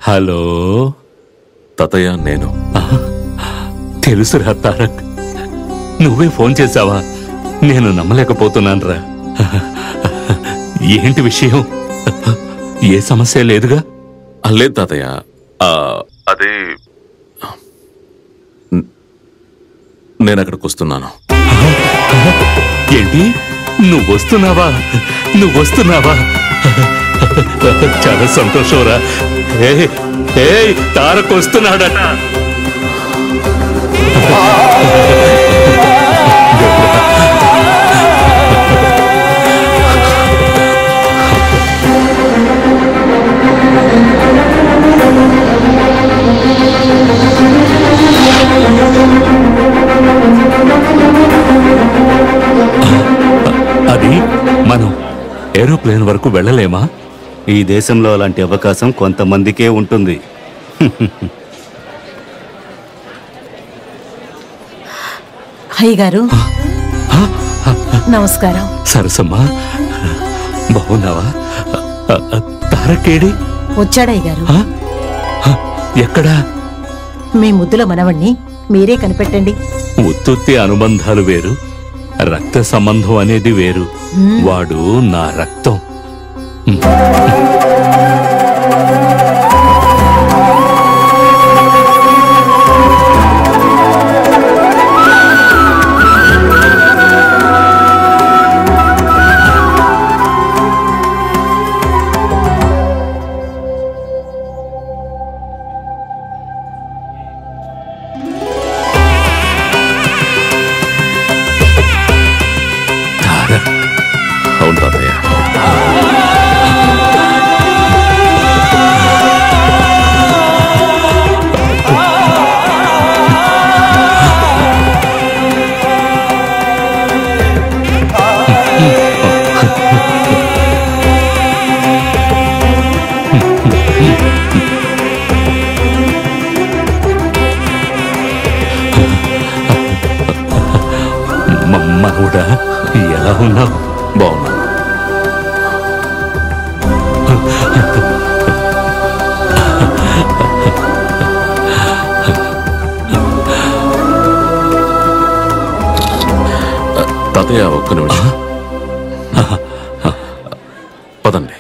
Hello తాతయ్య, నేను తెలుసురా తారక్, నువ్వే ఫోన్ చేశావా? నేను నమ్మలేకపోతున్నానురా. ఏంటి విషయం? ఏ సమస్య లేదుగా? లేదు తాతయ్య, అదే నేను అక్కడికి వస్తున్నాను. ఏంటి? నువ్వు వస్తున్నావా? చాలా సంతోషంరా. తారక్ వస్తున్నాడట. అది మనం ఏరోప్లేన్ వరకు వెళ్ళలేమా? ఈ దేశంలో అలాంటి అవకాశం కొంతమందికే ఉంటుంది. అయ్యగారు నమస్కారం. సరసమ్మా, బాగున్నావా? తారకేడి? వచ్చాడయ్యగారు. ఎక్కడా? మీ ముద్దుల మనవణ్ణి మీరే కనిపెట్టండి. ఉత్తుత్తి అనుబంధాలు వేరు, రక్త సంబంధం అనేది వేరు. వాడు నా రక్తం. అవును తాతయ్య. మనవుడా, ఎలా ఉన్నావు? బాగున్నాను. తాతయ్య, ఒక్క నిమిషం. పదండి.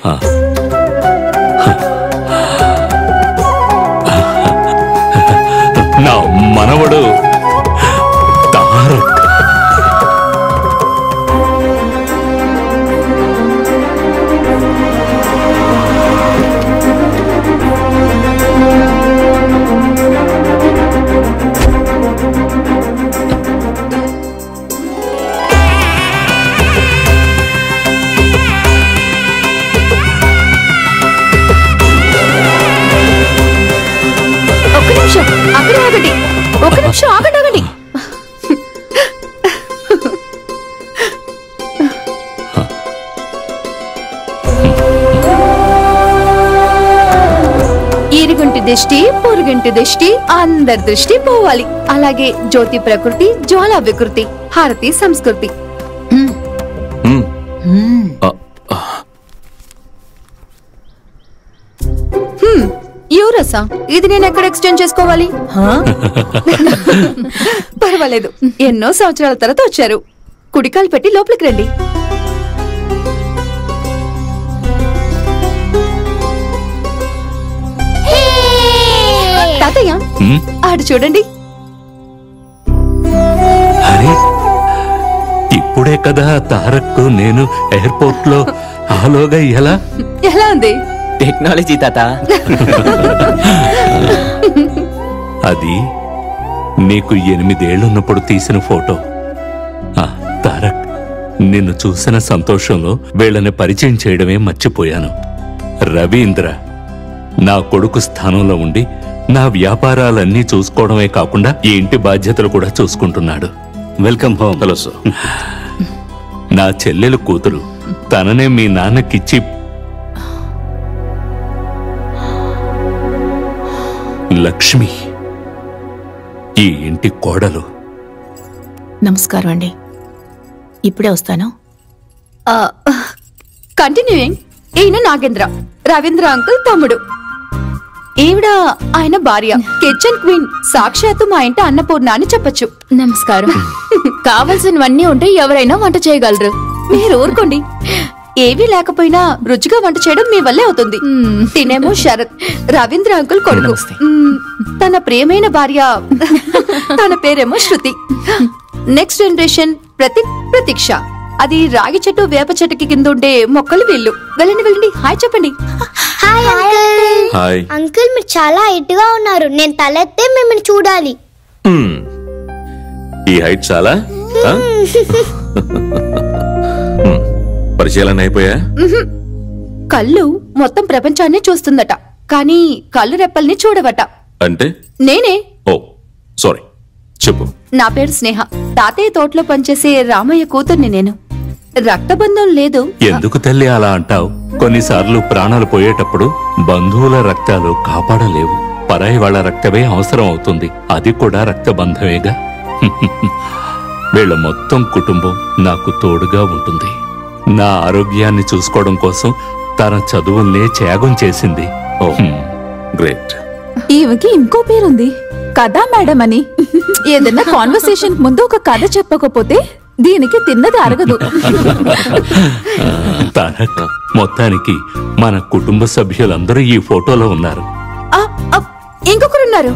నా మనవడు తారక్. ఒక నిమిషం ఆగండి. ఇరుగుంటి దృష్టి, పొరుగుంటి దృష్టి, అందరి దృష్టి పోవాలి. అలాగే జ్యోతి ప్రకృతి, జ్వాలా వికృతి, హారతి సంస్కృతి. యూరసా, ఇది నేను ఎక్కడ ఎక్స్టెండ్ చేసుకోవాలి? పర్వాలేదు, ఎన్నో సంవత్సరాల తర్వాత వచ్చారు. కుడికాలు పెట్టి లోపలికి రండి. తాతయ్య, ఆడు చూడండి. అరే, ఇప్పుడే కదా తారక్ నేను ఎయిర్పోర్ట్ లో. ఆలోగా ఎలా ఉంది? టెక్నాలజీ తాత. అది నీకు 8 ఏళ్లున్నప్పుడు తీసిన ఫోటో. తారక్, నిన్ను చూసిన సంతోషంలో వీళ్ళని పరిచయం చేయడమే మర్చిపోయాను. రవీంద్ర నా కొడుకు స్థానంలో ఉండి నా వ్యాపారాలన్నీ చూసుకోవడమే కాకుండా ఈ ఇంటి బాధ్యతలు కూడా చూసుకుంటున్నాడు. Welcome home. Hello sir. నా చెల్లెలు కూతురు, తననే మీ నాన్నకిచ్చి లక్ష్మి ఈ ఇంటి కోడలు. నమస్కారం అండి, ఇప్పుడే వస్తాను. కంటిన్యూయింగ్. ఈయన నాగేంద్ర, రవీంద్ర అంకుల్ తమ్ముడు. ఈవిడ ఆయన భార్య, కిచెన్ క్వీన్, సాక్షాత్తు మా ఇంట అన్నపూర్ణ అని చెప్పొచ్చు. నమస్కారం. కావలసినవన్నీ ఉంటే ఎవరైనా వంట చేయగలరు. మీరు ఊరుకోండి. ఏవీ లేకపోయినా రుచిగా వంట చేయడం మీ వల్లే అవుతుంది. తినేమో శరత్, రవీంద్ర అంకుల్ కొడుకు. తన ప్రియమైన భార్య, తన పేరేమో శృతి. నెక్స్ట్ జనరేషన్ ప్రతీక్ష. అది రాగి చెట్టు, వేప చెట్టుకి కింద ఉండే మొక్కలు వీళ్ళు. వెళ్ళండి వెళ్ళండి, హాయ్ చెప్పండి. Hi uncle. హాయ్ అంకుల్ మీరు చాలా హైట్ గా ఉన్నారు. నేను తలెత్తే మిమ్మల్ని చూడాలి. ఈ హైట్ చాలా ఆ? పరిచయాలన్నీ అయిపోయా? కళ్ళు మొత్తం ప్రపంచాన్ని చూస్తుందట, కానీ కళ్ళు రెప్పల్ని చూడవట. అంటే నేనే. ఓ సారీ, చెప్పు. నా పేరు స్నేహ. తాతయ్య తోటలో పనిచేసే రామయ్య కూతుర్ని నేను. రక్తబంధం లేదు. ఎందుకు తల్లి అలా అంటావు? కొన్నిసార్లు ప్రాణాలు పోయేటప్పుడు బంధువుల రక్తాలు కాపాడలేవు. పరాయి వాళ్ళ రక్తమే అవసరం అవుతుంది. అది కూడా రక్తబంధమేగా. వీళ్ళ మొత్తం కుటుంబం నాకు తోడుగా ఉంటుంది. నా ఆరోగ్యాన్ని చూసుకోవడం కోసం తన చదువుల్నే త్యాగం చేసింది. ఓ గ్రేట్. ఈమెకి ఇంకో పేరుంది, కథా మేడం అని. ఏదన్నా కాన్వర్సేషన్ ముందు ఒక కథ చెప్పకపోతే దీనికి తిన్నది అరగదు. తారక్, మొత్తానికి మన కుటుంబ సభ్యులందరూ ఈ ఫోటోలో ఉన్నారు. ఇంకొకరున్నారు.